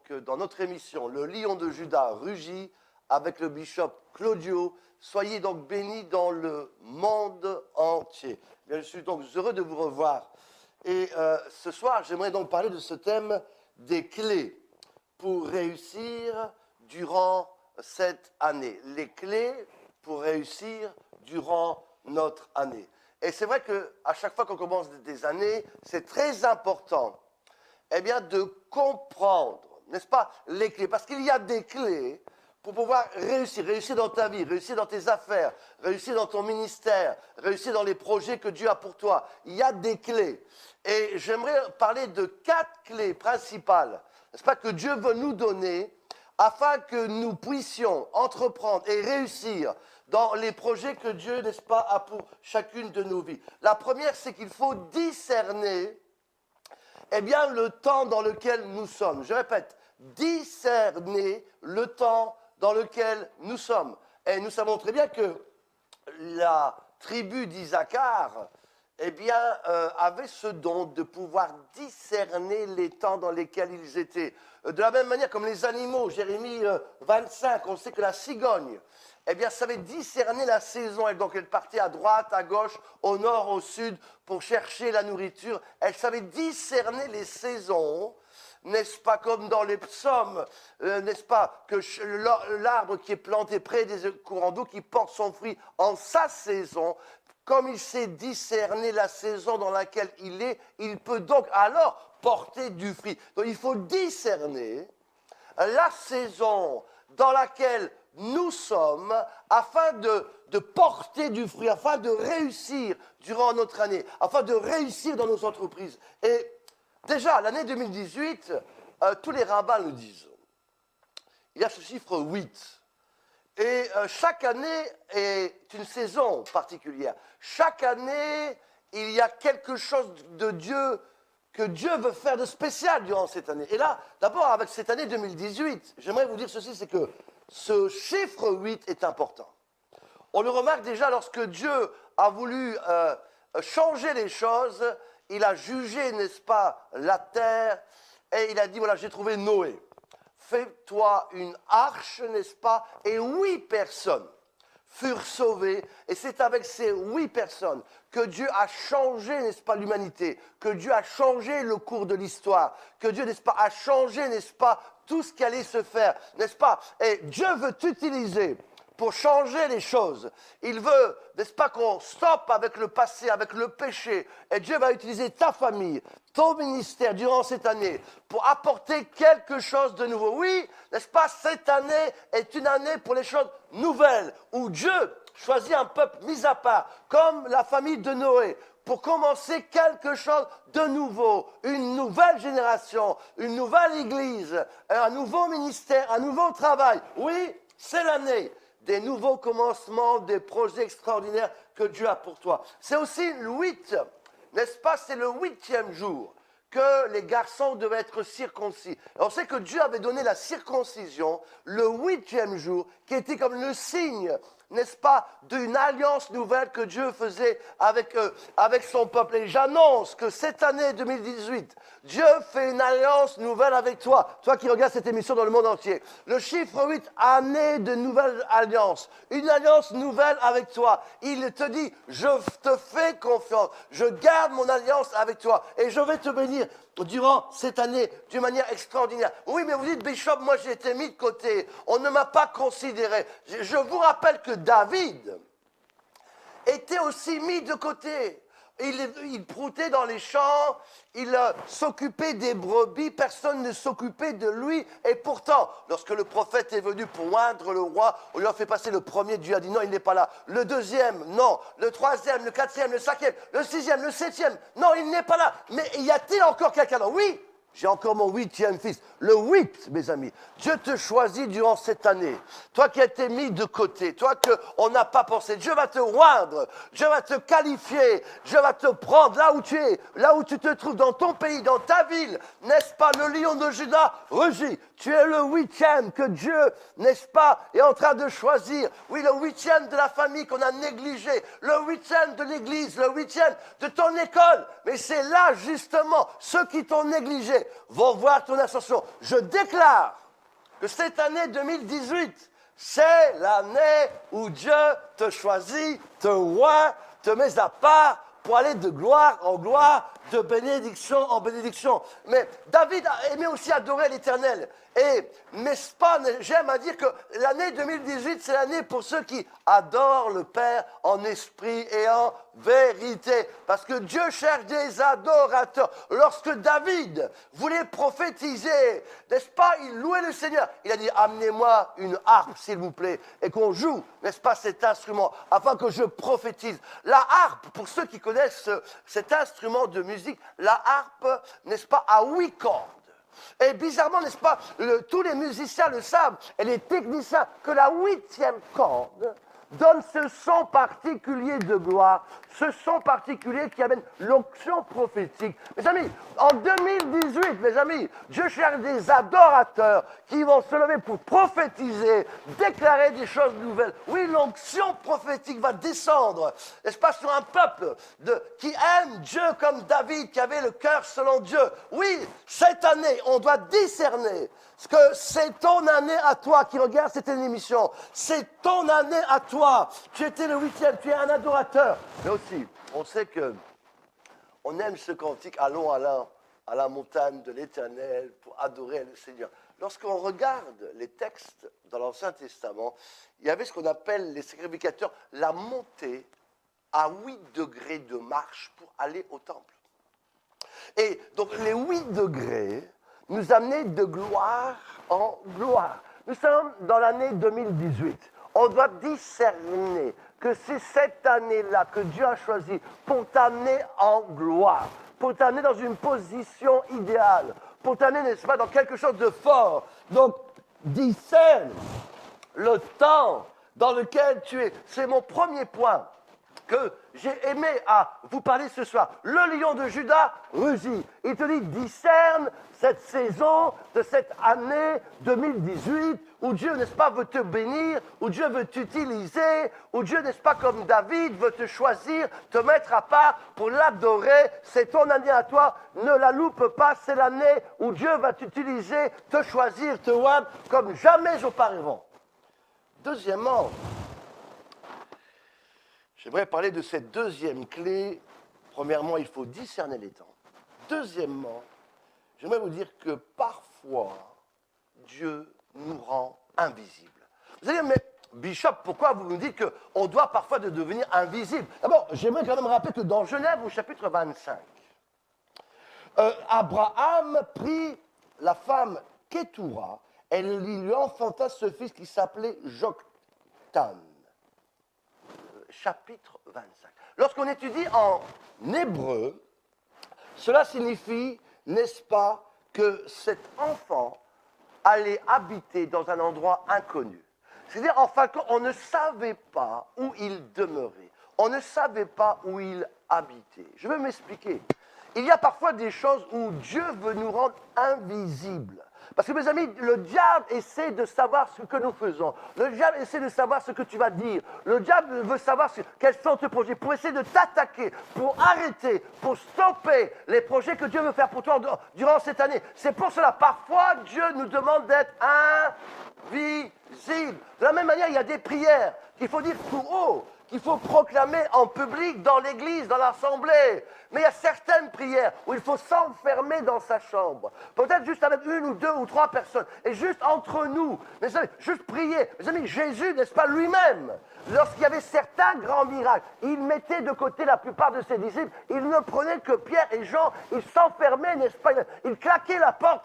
donc dans notre émission Le Lion de Juda rugit avec le bishop Claudio. Soyez donc bénis dans le monde entier. Bien, je suis donc heureux de vous revoir. Et ce soir, j'aimerais donc parler de ce thème des clés pour réussir durant cette année. Les clés pour réussir durant notre année. Et c'est vrai qu'à chaque fois qu'on commence des années, c'est très important de comprendre, n'est-ce pas, les clés. Parce qu'il y a des clés pour pouvoir réussir dans ta vie, réussir dans tes affaires, réussir dans ton ministère, réussir dans les projets que Dieu a pour toi. Il y a des clés. Et j'aimerais parler de 4 clés principales, n'est-ce pas, que Dieu veut nous donner afin que nous puissions entreprendre et réussir dans les projets que Dieu, n'est-ce pas, a pour chacune de nos vies. La première, c'est qu'il faut discerner le temps dans lequel nous sommes. Je répète, discerner le temps dans lequel nous sommes. Et nous savons très bien que la tribu d'Isaacar avait ce don de pouvoir discerner les temps dans lesquels ils étaient. De la même manière comme les animaux, Jérémie 25, on sait que la cigogne, savait discerner la saison. Et donc, elle partait à droite, à gauche, au nord, au sud, pour chercher la nourriture. Elle savait discerner les saisons, n'est-ce pas, comme dans les psaumes, n'est-ce pas, que l'arbre qui est planté près des courants d'eau, qui porte son fruit en sa saison, comme il sait discerner la saison dans laquelle il est, il peut donc alors porter du fruit. Donc, il faut discerner la saison dans laquelle nous sommes afin de porter du fruit, afin de réussir durant notre année, afin de réussir dans nos entreprises. Et déjà, l'année 2018, tous les rabbins le disent. Il y a ce chiffre 8. Et chaque année est une saison particulière. Chaque année, il y a quelque chose de Dieu que Dieu veut faire de spécial durant cette année. Et là, d'abord, avec cette année 2018, j'aimerais vous dire ceci, c'est que ce chiffre 8 est important. On le remarque déjà lorsque Dieu a voulu changer les choses, il a jugé, n'est-ce pas, la terre, et il a dit, voilà, j'ai trouvé Noé. Fais-toi une arche, n'est-ce pas, et 8 personnes furent sauvées, et c'est avec ces 8 personnes que Dieu a changé, n'est-ce pas, l'humanité, que Dieu a changé le cours de l'histoire, que Dieu, n'est-ce pas, a changé, n'est-ce pas, tout ce qui allait se faire, n'est-ce pas, et Dieu veut t'utiliser pour changer les choses. Il veut, n'est-ce pas, qu'on stoppe avec le passé, avec le péché, et Dieu va utiliser ta famille, ton ministère durant cette année pour apporter quelque chose de nouveau. Oui, n'est-ce pas, cette année est une année pour les choses nouvelles, où Dieu choisit un peuple mis à part, comme la famille de Noé, pour commencer quelque chose de nouveau, une nouvelle génération, une nouvelle église, un nouveau ministère, un nouveau travail. Oui, c'est l'année des nouveaux commencements, des projets extraordinaires que Dieu a pour toi. C'est aussi le 8, n'est-ce pas, c'est le 8e jour que les garçons devaient être circoncis. Et on sait que Dieu avait donné la circoncision le 8e jour, qui était comme le signe, n'est-ce pas, d'une alliance nouvelle que Dieu faisait avec son peuple. Et j'annonce que cette année 2018, Dieu fait une alliance nouvelle avec toi, toi qui regardes cette émission dans le monde entier. Le chiffre 8, année de nouvelle alliance, une alliance nouvelle avec toi. Il te dit, je te fais confiance, je garde mon alliance avec toi et je vais te bénir durant cette année d'une manière extraordinaire. Oui, mais vous dites, Bishop, moi j'ai été mis de côté, on ne m'a pas considéré. Je vous rappelle que David était aussi mis de côté. Il broutait dans les champs, il s'occupait des brebis, personne ne s'occupait de lui. Et pourtant, lorsque le prophète est venu pour oindre le roi, on lui a fait passer le premier, Dieu a dit non, il n'est pas là. Le deuxième, non. Le troisième, le quatrième, le cinquième, le sixième, le septième, non, il n'est pas là. Mais y a-t-il encore quelqu'un d'autre? Oui, j'ai encore mon 8e fils. Le 8, mes amis. Dieu te choisit durant cette année. Toi qui as été mis de côté, toi qu'on n'a pas pensé. Dieu va te oindre, Dieu va te qualifier, Dieu va te prendre là où tu es, là où tu te trouves, dans ton pays, dans ta ville. N'est-ce pas, le lion de Juda rugit. Tu es le 8e que Dieu, n'est-ce pas, est en train de choisir. Oui, le 8e de la famille qu'on a négligé, le 8e de l'église, le 8e de ton école. Mais c'est là, justement, ceux qui t'ont négligé, entier vont voir ton ascension. Je déclare que cette année 2018, c'est l'année où Dieu te choisit, te oint, te met à part pour aller de gloire en gloire, de bénédiction en bénédiction. Mais David a aimé aussi adorer l'Éternel. Et n'est-ce pas, j'aime à dire que l'année 2018, c'est l'année pour ceux qui adorent le Père en esprit et en vérité. Parce que Dieu cherche des adorateurs. Lorsque David voulait prophétiser, n'est-ce pas, il louait le Seigneur. Il a dit, amenez-moi une harpe, s'il vous plaît, et qu'on joue, n'est-ce pas, cet instrument, afin que je prophétise. La harpe, pour ceux qui connaissent cet instrument de musique, la harpe, n'est-ce pas, a 8 cordes. Et bizarrement, n'est-ce pas, tous les musiciens le savent, et les techniciens, que la 8e corde donne ce son particulier de gloire, ce son particulier qui amène l'onction prophétique. Mes amis, en 2018, mes amis, Dieu cherche des adorateurs qui vont se lever pour prophétiser, déclarer des choses nouvelles. Oui, l'onction prophétique va descendre, n'est-ce pas, sur un peuple qui aime Dieu comme David, qui avait le cœur selon Dieu. Oui, cette année, on doit discerner que c'est ton année à toi qui regarde cette émission. C'est ton année à toi. Tu étais le 8e, tu es un adorateur. Mais aussi, on sait que on aime ce cantique, allons à la montagne de l'Éternel pour adorer le Seigneur. Lorsqu'on regarde les textes dans l'Ancien Testament, il y avait ce qu'on appelle les sacrificateurs, la montée à 8 degrés de marche pour aller au temple. Et donc les 8 degrés nous amenaient de gloire en gloire. Nous sommes dans l'année 2018. On doit discerner que c'est cette année-là que Dieu a choisi pour t'amener en gloire, pour t'amener dans une position idéale, pour t'amener, n'est-ce pas, dans quelque chose de fort. Donc, discerne le temps dans lequel tu es. C'est mon premier point que j'ai aimé à vous parler ce soir. Le lion de Juda rugit. Il te dit, discerne cette saison de cette année 2018 où Dieu, n'est-ce pas, veut te bénir, où Dieu veut t'utiliser, où Dieu, n'est-ce pas, comme David, veut te choisir, te mettre à part pour l'adorer. C'est ton année à toi, ne la loupe pas, c'est l'année où Dieu va t'utiliser, te choisir, te oindre comme jamais auparavant. Deuxièmement, j'aimerais parler de cette deuxième clé. Premièrement, il faut discerner les temps. Deuxièmement, j'aimerais vous dire que parfois, Dieu nous rend invisibles. Vous allez dire, mais Bishop, pourquoi vous nous dites qu'on doit parfois devenir invisible? D'abord, j'aimerais quand même rappeler que dans Genèse, au chapitre 25, Abraham prit la femme Kétoura, elle lui enfanta ce fils qui s'appelait Joktan. Chapitre 25. Lorsqu'on étudie en hébreu, cela signifie, n'est-ce pas, que cet enfant allait habiter dans un endroit inconnu. C'est-à-dire, en fin de compte, on ne savait pas où il demeurait. On ne savait pas où il habitait. Je vais m'expliquer. Il y a parfois des choses où Dieu veut nous rendre invisibles. Parce que, mes amis, le diable essaie de savoir ce que nous faisons. Le diable essaie de savoir ce que tu vas dire. Le diable veut savoir quels sont tes projets pour essayer de t'attaquer, pour arrêter, pour stopper les projets que Dieu veut faire pour toi durant cette année. C'est pour cela, parfois, Dieu nous demande d'être invisibles. De la même manière, il y a des prières qu'il faut dire tout haut, qu'il faut proclamer en public dans l'église, dans l'assemblée. Mais il y a certaines prières où il faut s'enfermer dans sa chambre. Peut-être juste avec 1 ou 2 ou 3 personnes. Et juste entre nous. Mes amis, juste prier. Mes amis, Jésus, n'est-ce pas, lui-même, lorsqu'il y avait certains grands miracles, il mettait de côté la plupart de ses disciples. Il ne prenait que Pierre et Jean. Il s'enfermait, n'est-ce pas, il claquait la porte.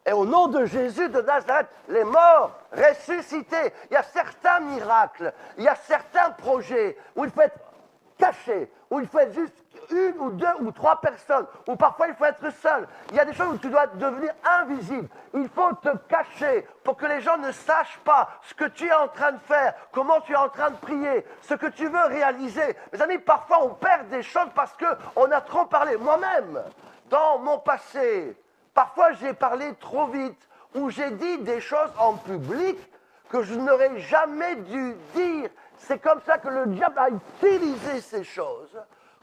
Et au nom de Jésus de Nazareth, les morts ressuscités. Il y a certains miracles, il y a certains projets où il faut être caché, où il faut être juste 1 ou 2 ou 3 personnes, où parfois il faut être seul. Il y a des choses où tu dois devenir invisible. Il faut te cacher pour que les gens ne sachent pas ce que tu es en train de faire, comment tu es en train de prier, ce que tu veux réaliser. Mes amis, parfois on perd des choses parce qu'on a trop parlé. Moi-même, dans mon passé, parfois j'ai parlé trop vite, ou j'ai dit des choses en public que je n'aurais jamais dû dire. C'est comme ça que le diable a utilisé ces choses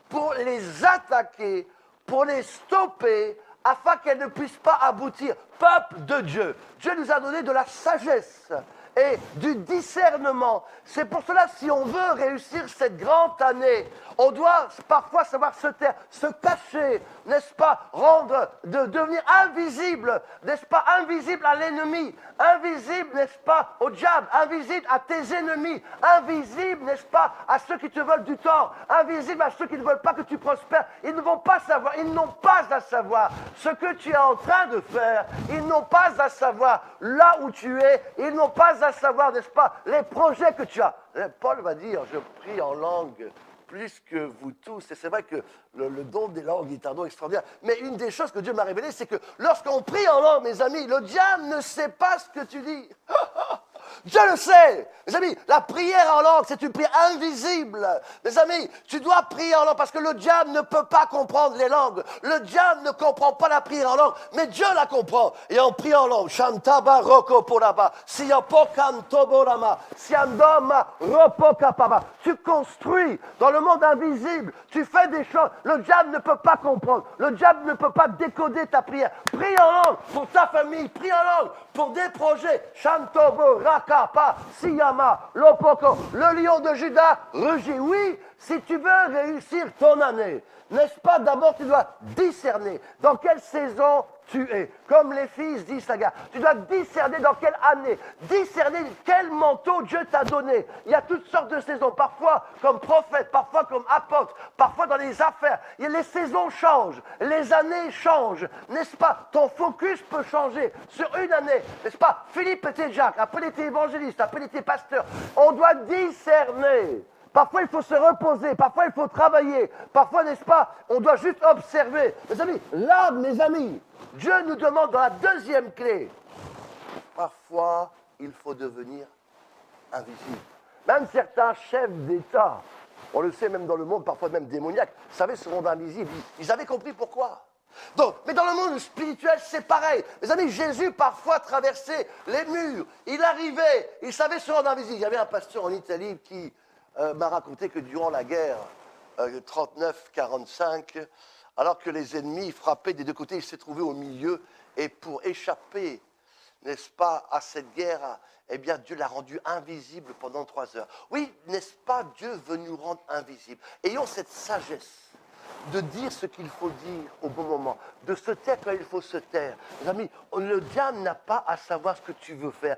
pour les attaquer, pour les stopper, afin qu'elle ne puisse pas aboutir. Peuple de Dieu, Dieu nous a donné de la sagesse et du discernement. C'est pour cela, si on veut réussir cette grande année, on doit parfois savoir se taire, se cacher, n'est-ce pas, devenir invisible, n'est-ce pas, invisible à l'ennemi, invisible, n'est-ce pas, au diable, invisible à tes ennemis, invisible, n'est-ce pas, à ceux qui te veulent du tort, invisible à ceux qui ne veulent pas que tu prospères. Ils ne vont pas savoir, ils n'ont pas à savoir ce que tu es en train de faire, ils n'ont pas à savoir là où tu es, ils n'ont pas à savoir, n'est-ce pas, les projets que tu as. Paul va dire, je prie en langue plus que vous tous. Et c'est vrai que le don des langues est un don extraordinaire. Mais une des choses que Dieu m'a révélé, c'est que lorsqu'on prie en langue, mes amis, le diable ne sait pas ce que tu dis. Dieu le sait. Mes amis, la prière en langue, c'est une prière invisible. Mes amis, tu dois prier en langue parce que le diable ne peut pas comprendre les langues. Le diable ne comprend pas la prière en langue, mais Dieu la comprend. Et on prie en langue. Shantaba roko poraba, siyapokan toborama, siandoma ropokapaba. Tu construis dans le monde invisible. Tu fais des choses. Le diable ne peut pas comprendre. Le diable ne peut pas décoder ta prière. Prie en langue pour ta famille. Prie en langue pour des projets. Shantobo rakapa, siyama, lopoko. Le lion de Juda rugit. Oui, si tu veux réussir ton année, n'est-ce pas, d'abord tu dois discerner dans quelle saison tu es. Comme les fils d'Issagar. Tu dois discerner dans quelle année, discerner quel manteau Dieu t'a donné. Il y a toutes sortes de saisons, parfois comme prophète, parfois comme apôtre, parfois dans les affaires. Les saisons changent, les années changent, n'est-ce pas? Ton focus peut changer sur une année, n'est-ce pas? Philippe était Jacques, après il était évangéliste, après il était pasteur. On doit discerner. Parfois, il faut se reposer. Parfois, il faut travailler. Parfois, n'est-ce pas, on doit juste observer. Mes amis, là, mes amis, Dieu nous demande dans la deuxième clé. Parfois, il faut devenir invisible. Même certains chefs d'État, on le sait même dans le monde, parfois même démoniaque, savaient se rendre invisible. Ils avaient compris pourquoi. Donc, mais dans le monde spirituel, c'est pareil. Mes amis, Jésus parfois traversait les murs. Il arrivait, il savait se rendre invisible. Il y avait un pasteur en Italie qui m'a raconté que durant la guerre 39-45, alors que les ennemis frappaient des deux côtés, il s'est trouvé au milieu. Et pour échapper, n'est-ce pas, à cette guerre, eh bien, Dieu l'a rendu invisible pendant 3 heures. Oui, n'est-ce pas, Dieu veut nous rendre invisibles. Ayons cette sagesse de dire ce qu'il faut dire au bon moment, de se taire quand il faut se taire. Les amis, le diable n'a pas à savoir ce que tu veux faire.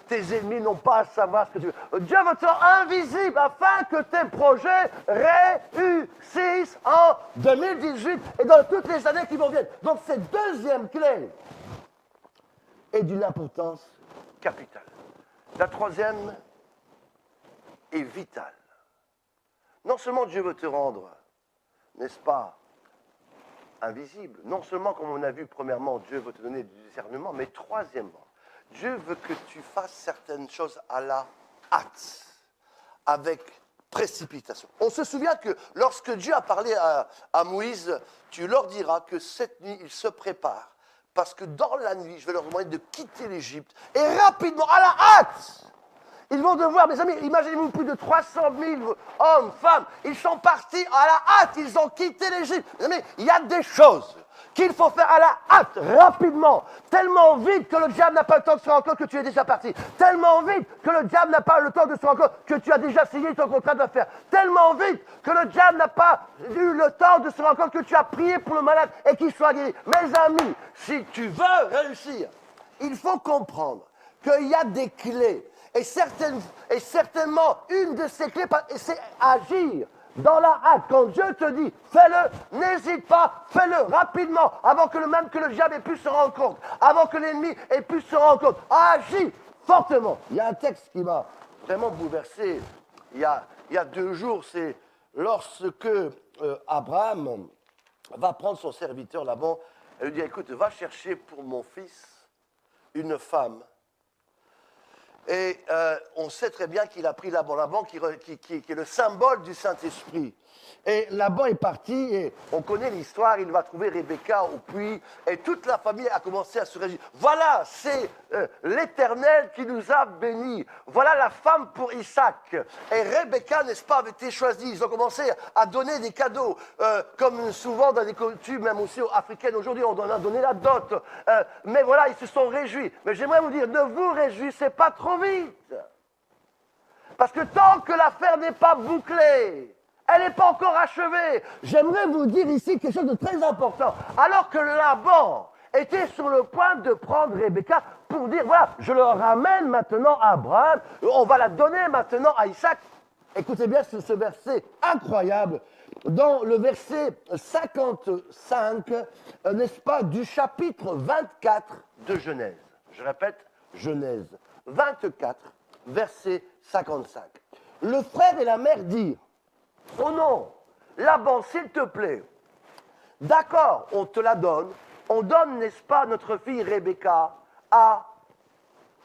Tes ennemis n'ont pas à savoir ce que tu veux. Dieu veut te rendre invisible afin que tes projets réussissent en 2018 et dans toutes les années qui vont venir. Donc, cette deuxième clé est d'une importance capitale. La troisième est vitale. Non seulement Dieu veut te rendre, n'est-ce pas, invisible. Non seulement, comme on a vu, premièrement, Dieu veut te donner du discernement, mais troisièmement, Dieu veut que tu fasses certaines choses à la hâte, avec précipitation. On se souvient que lorsque Dieu a parlé à Moïse, tu leur diras que cette nuit, ils se préparent, parce que dans la nuit, je vais leur demander de quitter l'Égypte, et rapidement, à la hâte, ils vont devoir, mes amis, imaginez-vous plus de 300 000 hommes, femmes, ils sont partis à la hâte, ils ont quitté l'Égypte. Mes amis, il y a des choses qu'il faut faire à la hâte, rapidement, tellement vite que le diable n'a pas le temps de se rendre compte que tu es déjà parti, tellement vite que le diable n'a pas le temps de se rendre compte que tu as déjà signé ton contrat d'affaires, tellement vite que le diable n'a pas eu le temps de se rendre compte que tu as prié pour le malade et qu'il soit guéri. Mes amis, si tu veux réussir, il faut comprendre qu'il y a des clés. Et certainement, une de ces clés, c'est agir dans la hâte. Quand Dieu te dit, fais-le, n'hésite pas, fais-le rapidement, avant que même que le diable ait pu se rendre compte, avant que l'ennemi ait pu se rendre compte. Agis fortement. Il y a un texte qui m'a vraiment bouleversé. Il y a 2 jours, c'est lorsque Abraham va prendre son serviteur Laban, elle lui dit, écoute, va chercher pour mon fils une femme. Et on sait très bien qu'il a pris Laban qui est le symbole du Saint-Esprit. Et Laban est parti, et on connaît l'histoire, il va trouver Rebecca au puits, et toute la famille a commencé à se réjouir. Voilà, c'est l'Éternel qui nous a bénis. Voilà la femme pour Isaac. Et Rebecca, n'est-ce pas, avait été choisie. Ils ont commencé à donner des cadeaux, comme souvent dans les coutumes, même aussi africaines. Aujourd'hui, on a donné la dot. Mais voilà, ils se sont réjouis. Mais j'aimerais vous dire, ne vous réjouissez pas trop vite. Parce que tant que l'affaire n'est pas bouclée, elle n'est pas encore achevée. J'aimerais vous dire ici quelque chose de très important. Alors que Laban était sur le point de prendre Rebecca pour dire, voilà, je le ramène maintenant à Abraham, on va la donner maintenant à Isaac. Écoutez bien ce verset incroyable. Dans le verset 55, n'est-ce pas, du chapitre 24 de Genèse. Je répète, Genèse 24, verset 55. Le frère et la mère dirent, oh non, Laban, s'il te plaît, d'accord, on te la donne, on donne, n'est-ce pas, notre fille Rebecca à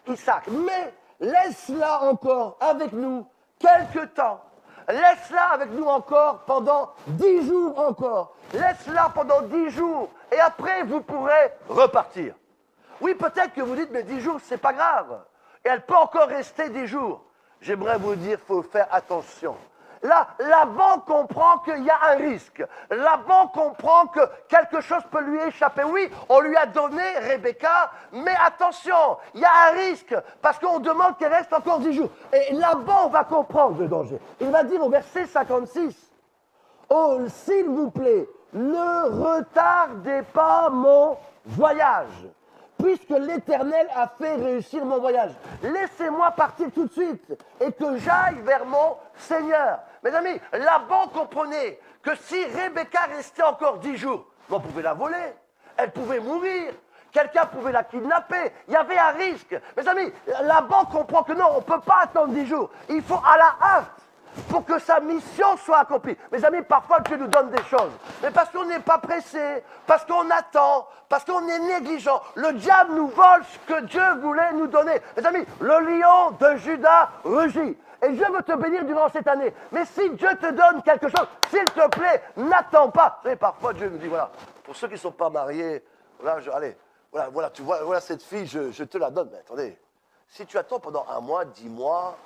Isaac, mais laisse-la encore avec nous quelque temps, laisse-la avec nous encore pendant 10 jours encore, laisse-la pendant 10 jours, et après vous pourrez repartir. Oui, peut-être que vous dites, mais 10 jours, c'est pas grave, et elle peut encore rester 10 jours. J'aimerais vous dire, il faut faire attention. Là, Laban comprend qu'il y a un risque. Laban comprend que quelque chose peut lui échapper. Oui, on lui a donné Rebecca, mais attention, il y a un risque, parce qu'on demande qu'elle reste encore 10 jours. Et Laban va comprendre le danger. Il va dire au verset 56, « Oh, s'il vous plaît, ne retardez pas mon voyage. » Puisque l'Éternel a fait réussir mon voyage, laissez-moi partir tout de suite et que j'aille vers mon Seigneur. Mes amis, Laban comprenait que si Rebecca restait encore 10 jours, on pouvait la voler, elle pouvait mourir, quelqu'un pouvait la kidnapper, il y avait un risque. Mes amis, Laban comprend que non, on ne peut pas attendre 10 jours, il faut à la hâte pour que sa mission soit accomplie. Mes amis, parfois Dieu nous donne des choses, mais parce qu'on n'est pas pressé, parce qu'on attend, parce qu'on est négligent. Le diable nous vole ce que Dieu voulait nous donner. Mes amis, le lion de Juda rugit. Et Dieu veut te bénir durant cette année. Mais si Dieu te donne quelque chose, s'il te plaît, n'attends pas. Vous savez, parfois Dieu nous dit, voilà, pour ceux qui ne sont pas mariés, allez, voilà, tu vois, voilà cette fille, je te la donne. Mais attendez, si tu attends pendant 1 mois, 10 mois,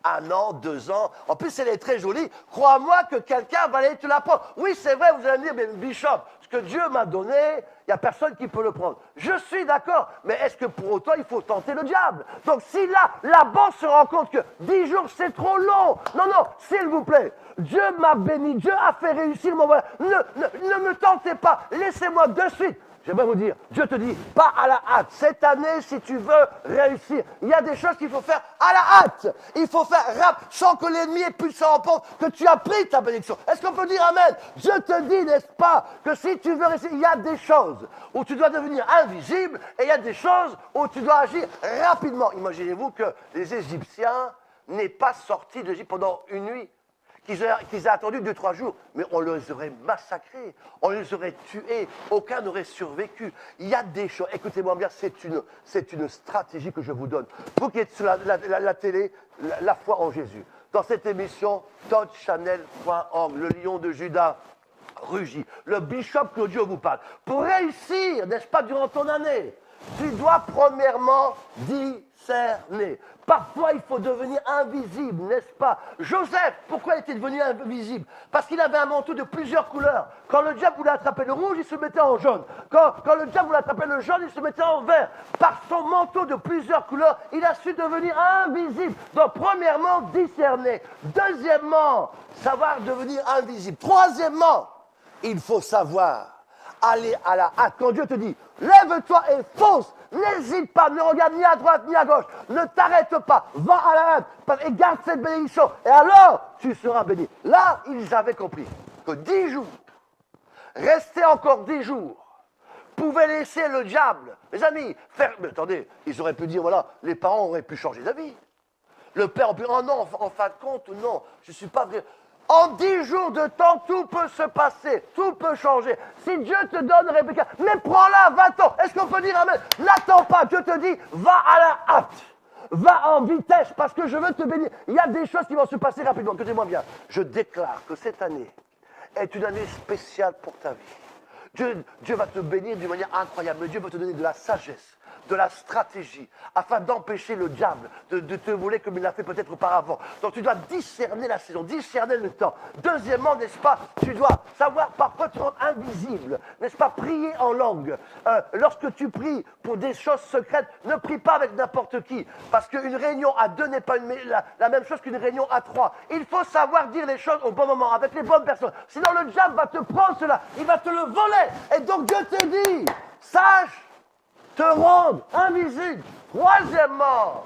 1 an, 2 ans. En plus, elle est très jolie. Crois-moi que quelqu'un va aller te la prendre. Oui, c'est vrai, vous allez me dire, mais Bishop, ce que Dieu m'a donné, il n'y a personne qui peut le prendre. Je suis d'accord, mais est-ce que pour autant, il faut tenter le diable? Donc, si là, Laban se rend compte que 10 jours, c'est trop long. Non, s'il vous plaît, Dieu m'a béni, Dieu a fait réussir mon voyage. Ne me tentez pas, laissez-moi de suite. J'aimerais vous dire, Dieu te dit, pas à la hâte. Cette année, si tu veux réussir, il y a des choses qu'il faut faire à la hâte. Il faut faire rapide, sans que l'ennemi ait pu s'en rendre compte que tu as pris ta bénédiction. Est-ce qu'on peut dire Amen? Dieu te dit, n'est-ce pas, que si tu veux réussir, il y a des choses où tu dois devenir invisible et il y a des choses où tu dois agir rapidement. Imaginez-vous que les Égyptiens n'aient pas sorti d'Égypte pendant une nuit. Qu'ils aient attendu 2-3 jours, mais on les aurait massacrés, on les aurait tués, aucun n'aurait survécu. Il y a des choses, écoutez-moi bien, c'est une stratégie que je vous donne. Vous qui êtes sur la télé, la foi en Jésus. Dans cette émission, toddchannel.org, le lion de Juda rugit, le bishop Claudio vous parle. Pour réussir, n'est-ce pas, durant ton année, tu dois premièrement discerner. Parfois, il faut devenir invisible, n'est-ce pas? Joseph, pourquoi est-il devenu invisible? Parce qu'il avait un manteau de plusieurs couleurs. Quand le diable voulait attraper le rouge, il se mettait en jaune. Quand le diable voulait attraper le jaune, il se mettait en vert. Par son manteau de plusieurs couleurs, il a su devenir invisible. Donc, premièrement, discerner. Deuxièmement, savoir devenir invisible. Troisièmement, il faut savoir aller à la hâte. Quand Dieu te dit, lève-toi et fonce, n'hésite pas, ne regarde ni à droite ni à gauche, ne t'arrête pas, va à la hâte et garde cette bénédiction. Et alors, tu seras béni. Là, ils avaient compris que 10 jours, rester encore 10 jours, pouvait laisser le diable, mes amis, faire... Mais attendez, ils auraient pu dire, voilà, les parents auraient pu changer d'avis. Le père aurait pu dire, oh non, en fin de compte, non, je ne suis pas vrai. En 10 jours de temps, tout peut se passer, tout peut changer. Si Dieu te donne Rebecca, mais prends-la, va-t'en. Est-ce qu'on peut dire Amen? N'attends pas, Dieu te dit, va à la hâte. Va en vitesse, parce que je veux te bénir. Il y a des choses qui vont se passer rapidement. Écoutez-moi bien, je déclare que cette année, est une année spéciale pour ta vie. Dieu va te bénir d'une manière incroyable. Dieu va te donner de la sagesse, de la stratégie, afin d'empêcher le diable de te voler comme il l'a fait peut-être auparavant. Donc tu dois discerner la saison, discerner le temps. Deuxièmement, n'est-ce pas, tu dois savoir parfois te rendre invisible, n'est-ce pas, prier en langue. Lorsque tu pries pour des choses secrètes, ne prie pas avec n'importe qui, parce qu'une réunion à deux n'est pas la même chose qu'une réunion à trois. Il faut savoir dire les choses au bon moment, avec les bonnes personnes. Sinon le diable va te prendre cela, il va te le voler. Et donc Dieu te dit, sache te rendre invisible. Troisièmement,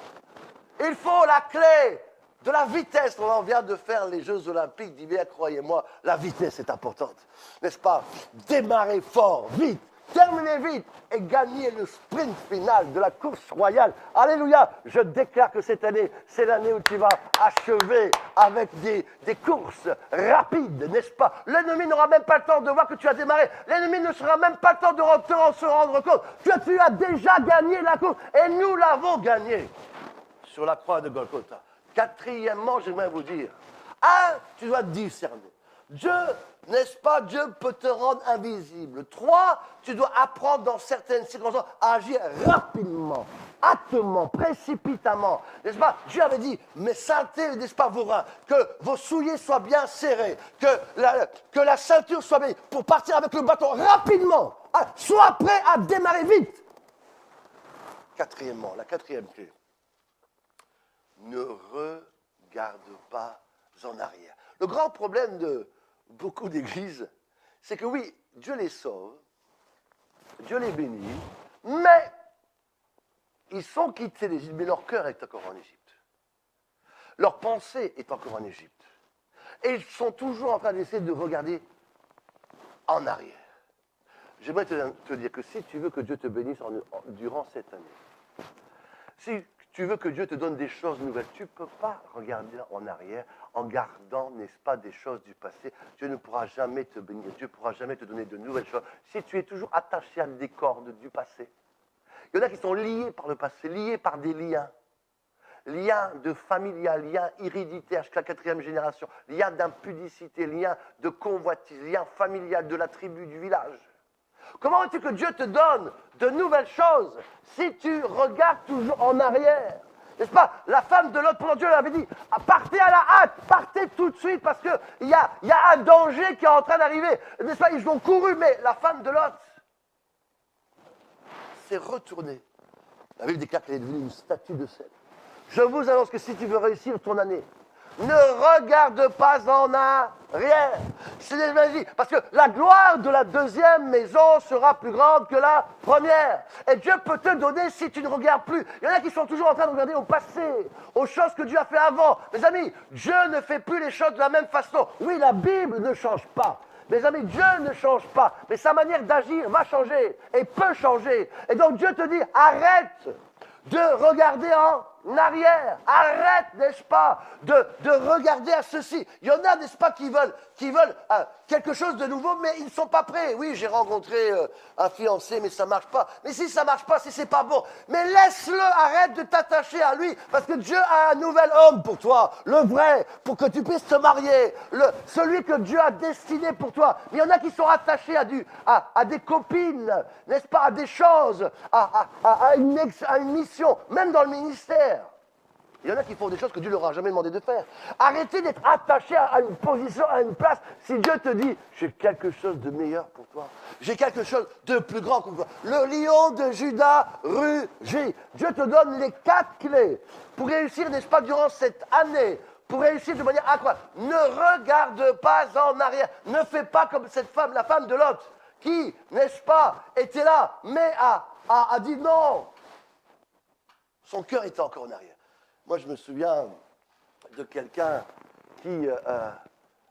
il faut la clé de la vitesse. On vient de faire les Jeux Olympiques d'hiver, croyez-moi, la vitesse est importante. N'est-ce pas? Démarrer fort, vite, terminer vite et gagner le sprint final de la course royale. Alléluia! Je déclare que cette année, c'est l'année où tu vas achever avec des courses rapides, n'est-ce pas? L'ennemi n'aura même pas le temps de voir que tu as démarré. L'ennemi ne sera même pas le temps de se rendre compte que tu as déjà gagné la course. Et nous l'avons gagnée sur la croix de Golgotha. Quatrièmement, j'aimerais vous dire, tu dois discerner. Dieu, n'est-ce pas, Dieu peut te rendre invisible. 3, tu dois apprendre dans certaines circonstances à agir rapidement, hâtement, précipitamment. N'est-ce pas? Dieu avait dit, mais saleté, n'est-ce pas, vos reins, que vos souliers soient bien serrés, que la ceinture soit bien, pour partir avec le bâton rapidement. Sois prêt à démarrer vite. Quatrièmement, la quatrième clé, ne regarde pas en arrière. Le grand problème de beaucoup d'églises, c'est que oui, Dieu les sauve, Dieu les bénit, mais ils sont quittés d'Égypte, mais leur cœur est encore en Égypte. Leur pensée est encore en Égypte. Et ils sont toujours en train d'essayer de regarder en arrière. J'aimerais te dire que si tu veux que Dieu te bénisse durant cette année, si tu veux que Dieu te donne des choses nouvelles, tu ne peux pas regarder en arrière en gardant, n'est-ce pas, des choses du passé. Dieu ne pourra jamais te bénir, Dieu ne pourra jamais te donner de nouvelles choses si tu es toujours attaché à des cordes du passé. Il y en a qui sont liés par le passé, liés par des liens. Liens de familial, liens héréditaires jusqu'à la 4e génération, liens d'impudicité, liens de convoitise, liens familial de la tribu, du village. Comment veux-tu que Dieu te donne de nouvelles choses si tu regardes toujours en arrière? N'est-ce pas? La femme de Lot, pendant Dieu l'avait dit, partez à la hâte, partez tout de suite parce qu'il y a un danger qui est en train d'arriver. N'est-ce pas? Ils ont couru, mais la femme de Lot s'est retournée. La Bible déclare qu'elle est devenue une statue de sel. Je vous annonce que si tu veux réussir ton année, ne regarde pas en arrière. C'est des magies. Parce que la gloire de la deuxième maison sera plus grande que la première. Et Dieu peut te donner si tu ne regardes plus. Il y en a qui sont toujours en train de regarder au passé, aux choses que Dieu a fait avant. Mes amis, Dieu ne fait plus les choses de la même façon. Oui, la Bible ne change pas. Mes amis, Dieu ne change pas. Mais sa manière d'agir va changer et peut changer. Et donc Dieu te dit, arrête de regarder en arrière. Arrête, n'est-ce pas, de regarder à ceci. Il y en a, n'est-ce pas, qui veulent quelque chose de nouveau, mais ils ne sont pas prêts. Oui, j'ai rencontré un fiancé, mais ça ne marche pas. Mais si ça ne marche pas, si ce n'est pas bon, mais laisse-le, arrête de t'attacher à lui, parce que Dieu a un nouvel homme pour toi, le vrai, pour que tu puisses te marier, celui que Dieu a destiné pour toi. Mais il y en a qui sont attachés à des copines, n'est-ce pas, à des choses, à une mission, même dans le ministère. Il y en a qui font des choses que Dieu ne leur a jamais demandé de faire. Arrêtez d'être attaché à une position, à une place. Si Dieu te dit, j'ai quelque chose de meilleur pour toi, j'ai quelque chose de plus grand pour toi. Le lion de Juda rugit. Dieu te donne les 4 clés pour réussir, n'est-ce pas, durant cette année, pour réussir de manière incroyable. Ne regarde pas en arrière. Ne fais pas comme cette femme, la femme de Lot, qui, n'est-ce pas, était là, mais a dit non. Son cœur était encore en arrière. Moi, je me souviens de quelqu'un qui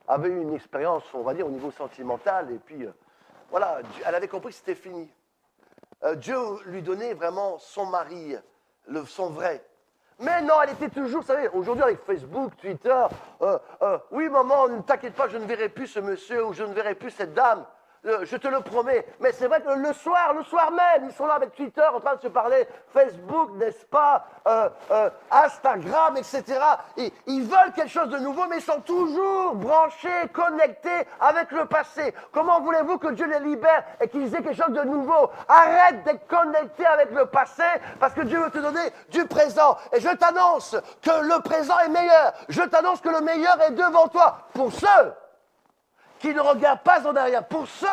avait eu une expérience, on va dire, au niveau sentimental, et puis, voilà, elle avait compris que c'était fini. Dieu lui donnait vraiment son mari, son vrai. Mais non, elle était toujours, vous savez, aujourd'hui avec Facebook, Twitter, oui, maman, ne t'inquiète pas, je ne verrai plus ce monsieur, ou je ne verrai plus cette dame. je te le promets. Mais c'est vrai que le soir même, ils sont là avec Twitter en train de se parler, Facebook, n'est-ce pas, Instagram, etc. Ils veulent quelque chose de nouveau, mais ils sont toujours branchés, connectés avec le passé. Comment voulez-vous que Dieu les libère et qu'ils aient quelque chose de nouveau? Arrête d'être connecté avec le passé parce que Dieu veut te donner du présent. Et je t'annonce que le présent est meilleur. Je t'annonce que le meilleur est devant toi. Pour ceux qui ne regardent pas en arrière, pour ceux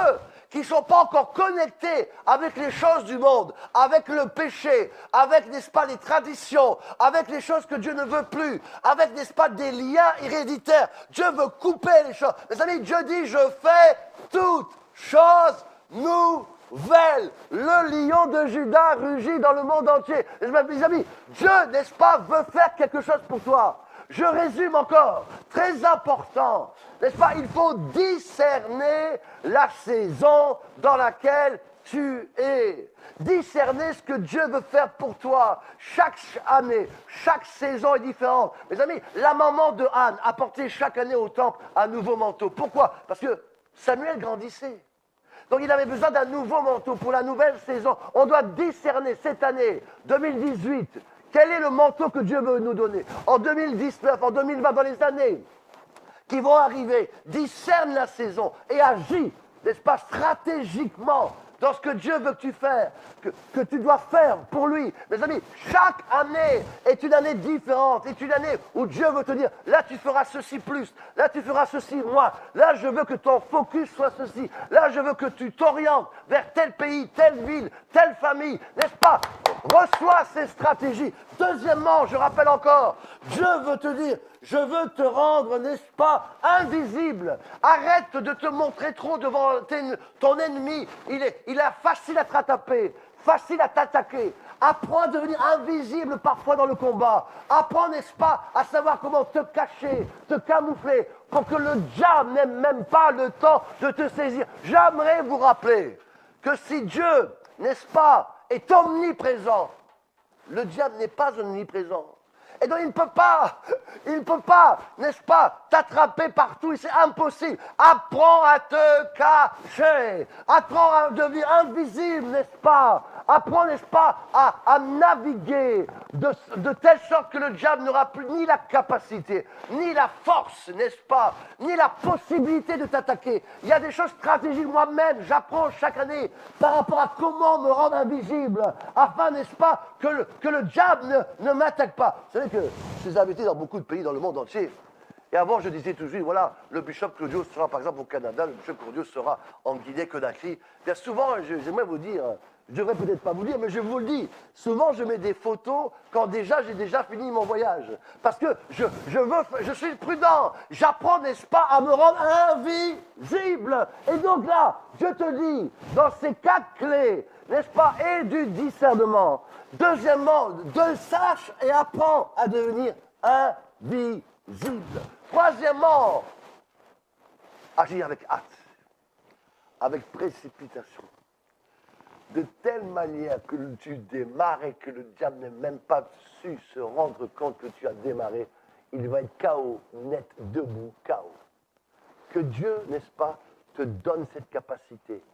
qui ne sont pas encore connectés avec les choses du monde, avec le péché, avec, n'est-ce pas, les traditions, avec les choses que Dieu ne veut plus, avec, n'est-ce pas, des liens héréditaires. Dieu veut couper les choses. Mes amis, Dieu dit, je fais toutes choses nouvelles. Le lion de Juda rugit dans le monde entier. Mes amis, Dieu, n'est-ce pas, veut faire quelque chose pour toi. Je résume encore, très important, n'est-ce pas? Il faut discerner la saison dans laquelle tu es. Discerner ce que Dieu veut faire pour toi. Chaque année, chaque saison est différente. Mes amis, la maman de Anne apportait chaque année au temple un nouveau manteau. Pourquoi? Parce que Samuel grandissait. Donc il avait besoin d'un nouveau manteau pour la nouvelle saison. On doit discerner cette année, 2018, quel est le manteau que Dieu veut nous donner? En 2019, en 2020, dans les années qui vont arriver, discerne la saison et agis, n'est-ce pas, stratégiquement dans ce que Dieu veut que tu fasses, que tu dois faire pour lui. Mes amis, chaque année est une année différente, est une année où Dieu veut te dire, là tu feras ceci plus, là tu feras ceci moins, là je veux que ton focus soit ceci, là je veux que tu t'orientes vers tel pays, telle ville, telle famille, n'est-ce pas? Reçois ces stratégies. Deuxièmement, je rappelle encore, Dieu veut te dire, je veux te rendre, n'est-ce pas, invisible. Arrête de te montrer trop devant ton ennemi. Il est facile à te rattraper, facile à t'attaquer. Apprends à devenir invisible parfois dans le combat. Apprends, n'est-ce pas, à savoir comment te cacher, te camoufler, pour que le diable n'ait même pas le temps de te saisir. J'aimerais vous rappeler que si Dieu, n'est-ce pas, est omniprésent, le diable n'est pas omniprésent. Et donc il ne peut pas, n'est-ce pas, t'attraper partout, c'est impossible. Apprends à te cacher, apprends à devenir invisible, n'est-ce pas? Apprends, n'est-ce pas, à naviguer de telle sorte que le diable n'aura plus ni la capacité, ni la force, n'est-ce pas, ni la possibilité de t'attaquer. Il y a des choses stratégiques moi-même, j'apprends chaque année par rapport à comment me rendre invisible, afin, n'est-ce pas, que le diable ne m'attaque pas. Vous savez que je suis invité dans beaucoup de pays dans le monde entier. Et avant, je disais toujours, voilà, le bishop Claudio sera par exemple au Canada, le bishop Claudio sera en Guinée-Conakry. Bien souvent, j'aimerais vous dire, je ne devrais peut-être pas vous dire, mais je vous le dis, souvent je mets des photos quand déjà j'ai déjà fini mon voyage. Parce que je suis prudent, j'apprends, n'est-ce pas, à me rendre invisible. Et donc là, je te dis, dans ces 4 clés, n'est-ce pas, et du discernement. Deuxièmement, sache et apprends à devenir invisible. Troisièmement, agir avec hâte, avec précipitation. De telle manière que tu démarres et que le diable n'ait même pas su se rendre compte que tu as démarré, il va être KO, net, debout, KO. Que Dieu, n'est-ce pas, te donne cette capacité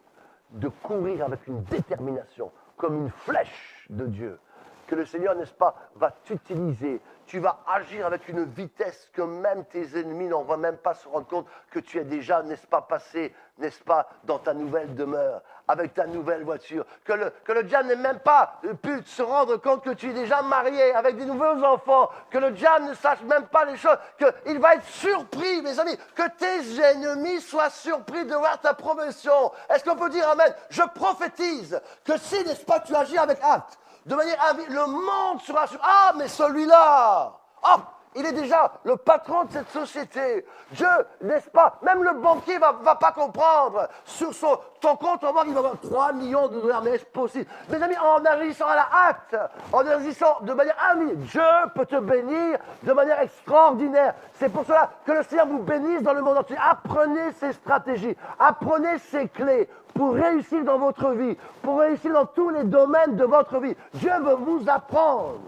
de courir avec une détermination, comme une flèche de Dieu. Que le Seigneur, n'est-ce pas, va t'utiliser. Tu vas agir avec une vitesse que même tes ennemis n'en vont même pas se rendre compte que tu es déjà, n'est-ce pas, passé, n'est-ce pas, dans ta nouvelle demeure, avec ta nouvelle voiture. Que le diable n'ait même pas pu se rendre compte que tu es déjà marié avec des nouveaux enfants. Que le diable ne sache même pas les choses. Qu'il va être surpris, mes amis. Que tes ennemis soient surpris de voir ta promotion. Est-ce qu'on peut dire amen? Je prophétise que si, n'est-ce pas, tu agis avec hâte, de manière invisible, le monde sera sur... Ah, mais celui-là, hop, il est déjà le patron de cette société. Dieu, n'est-ce pas, même le banquier ne va pas comprendre. Sur ton compte en banque, il va avoir 3 millions de dollars. Mais est-ce possible? Mes amis, en agissant à la hâte, en agissant de manière invisible, Dieu peut te bénir de manière extraordinaire. C'est pour cela que le Seigneur vous bénisse dans le monde entier. Apprenez ces stratégies, apprenez ces clés pour réussir dans votre vie, pour réussir dans tous les domaines de votre vie. Dieu veut vous apprendre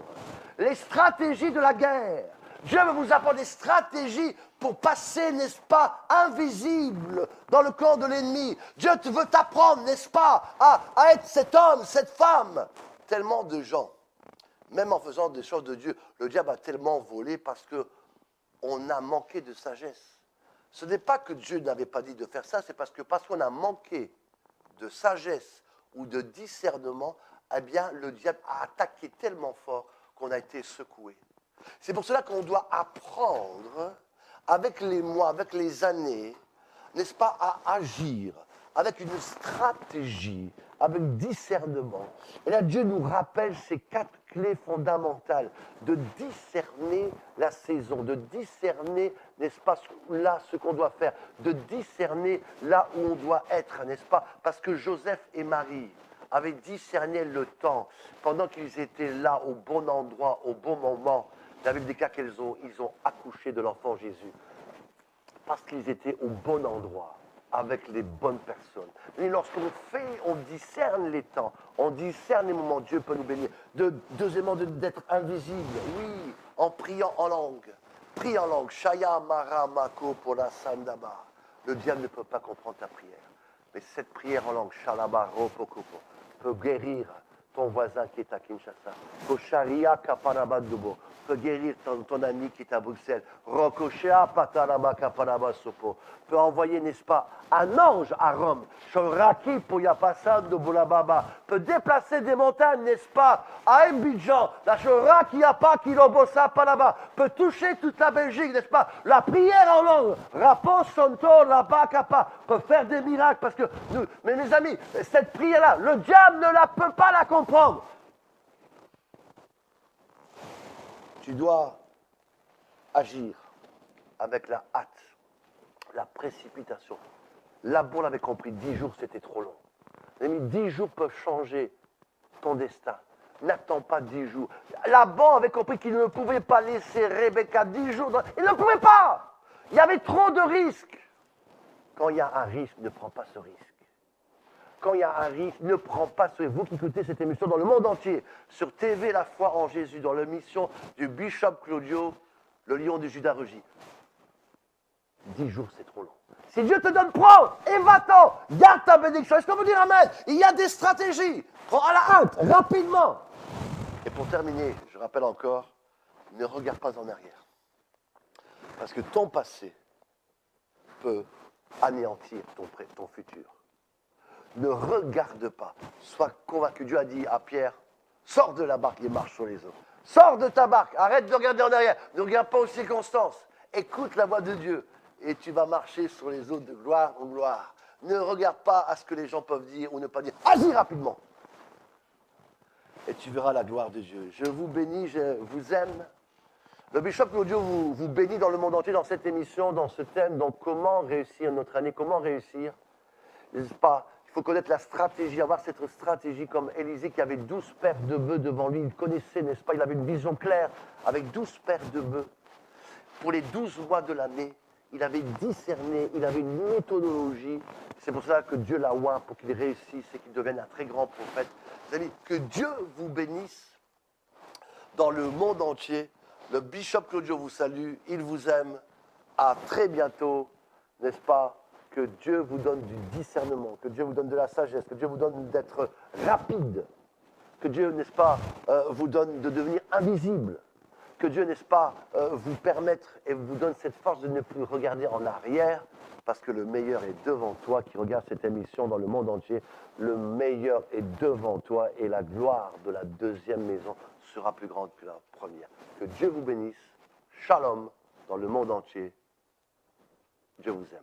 les stratégies de la guerre, Dieu veut vous apprendre des stratégies pour passer, n'est-ce pas, invisible dans le camp de l'ennemi. Dieu veut t'apprendre, n'est-ce pas, à être cet homme, cette femme. Tellement de gens, même en faisant des choses de Dieu, le diable a tellement volé parce qu'on a manqué de sagesse. Ce n'est pas que Dieu n'avait pas dit de faire ça, c'est parce qu'on a manqué de sagesse ou de discernement, eh bien, le diable a attaqué tellement fort qu'on a été secoué. C'est pour cela qu'on doit apprendre, avec les mois, avec les années, n'est-ce pas, à agir avec une stratégie, avec discernement. Et là, Dieu nous rappelle ces 4 clés fondamentales de discerner la saison, de discerner, n'est-ce pas, là, ce qu'on doit faire, de discerner là où on doit être, n'est-ce pas? Parce que Joseph et Marie avaient discerné le temps pendant qu'ils étaient là, au bon endroit, au bon moment. La Bible déclare qu'ils ont accouché de l'enfant Jésus parce qu'ils étaient au bon endroit, avec les bonnes personnes. Et lorsqu'on on discerne les temps, on discerne les moments, Dieu peut nous bénir. Deuxièmement, d'être invisible, oui, en priant en langue. Prie en langue. Shaya Mara Mako Pola Sandaba. Le diable ne peut pas comprendre ta prière. Mais cette prière en langue, Shalaba Ropokopo, peut guérir ton voisin qui est à Kinshasa. Kosharia Kaparabadubo, peut guérir ton ami qui est à Bruxelles. Rokoshea Pataraba Kaparaba Sopo, peut envoyer, n'est-ce pas, un ange à Rome. Shoraki Poyapasan de Boulababa, peut déplacer des montagnes, n'est-ce pas, à Abidjan. La Shoraki Yapa Kilobosa Panaba, peut toucher toute la Belgique, n'est-ce pas. La prière en langue, Rapo Sonto Labakapa, peut faire des miracles parce que nous, mais mes amis, cette prière-là, le diable ne peut pas la comprendre. Tu dois agir avec la hâte, la précipitation. Laban l'avait compris, 10 jours c'était trop long. Les 10 jours peuvent changer ton destin. N'attends pas 10 jours. Laban avait compris qu'il ne pouvait pas laisser Rebecca 10 jours. Il ne pouvait pas. Il y avait trop de risques. Quand il y a un risque, ne prends pas ce risque. Quand il y a un risque, ne prends pas ce risque. Vous qui écoutez cette émission dans le monde entier, sur TV La Foi en Jésus, dans l'émission du Bishop Claudio, le lion de Juda rugit. 10 jours, c'est trop long. Si Dieu te donne, prends et va-t'en. Garde ta bénédiction. Est-ce qu'on peut dire amen? Il y a des stratégies. Prends à la hâte, rapidement. Et pour terminer, je rappelle encore, ne regarde pas en arrière. Parce que ton passé peut anéantir ton futur. Ne regarde pas. Sois convaincu. Dieu a dit à Pierre, sors de la barque et marche sur les eaux. Sors de ta barque. Arrête de regarder en arrière. Ne regarde pas aux circonstances. Écoute la voix de Dieu. Et tu vas marcher sur les eaux de gloire en gloire. Ne regarde pas à ce que les gens peuvent dire ou ne pas dire. Agis rapidement. Et tu verras la gloire de Dieu. Je vous bénis, je vous aime. Le Bishop Claudio vous bénit dans le monde entier, dans cette émission, dans ce thème. Donc, comment réussir notre année? Comment réussir? N'est-ce pas? Il faut connaître la stratégie, avoir cette stratégie comme Élisée qui avait 12 paires de bœufs devant lui. Il connaissait, n'est-ce pas? Il avait une vision claire avec 12 paires de bœufs. Pour les 12 mois de l'année, il avait discerné, il avait une méthodologie. C'est pour ça que Dieu l'a oint pour qu'il réussisse et qu'il devienne un très grand prophète. Vous savez, que Dieu vous bénisse dans le monde entier. Le Bishop Claudio vous salue, il vous aime. À très bientôt, n'est-ce pas? Que Dieu vous donne du discernement, que Dieu vous donne de la sagesse, que Dieu vous donne d'être rapide, que Dieu, n'est-ce pas, vous donne de devenir invisible, que Dieu, n'est-ce pas, vous permette et vous donne cette force de ne plus regarder en arrière, parce que le meilleur est devant toi, qui regarde cette émission dans le monde entier, le meilleur est devant toi et la gloire de la deuxième maison sera plus grande que la première. Que Dieu vous bénisse, shalom dans le monde entier, Dieu vous aime.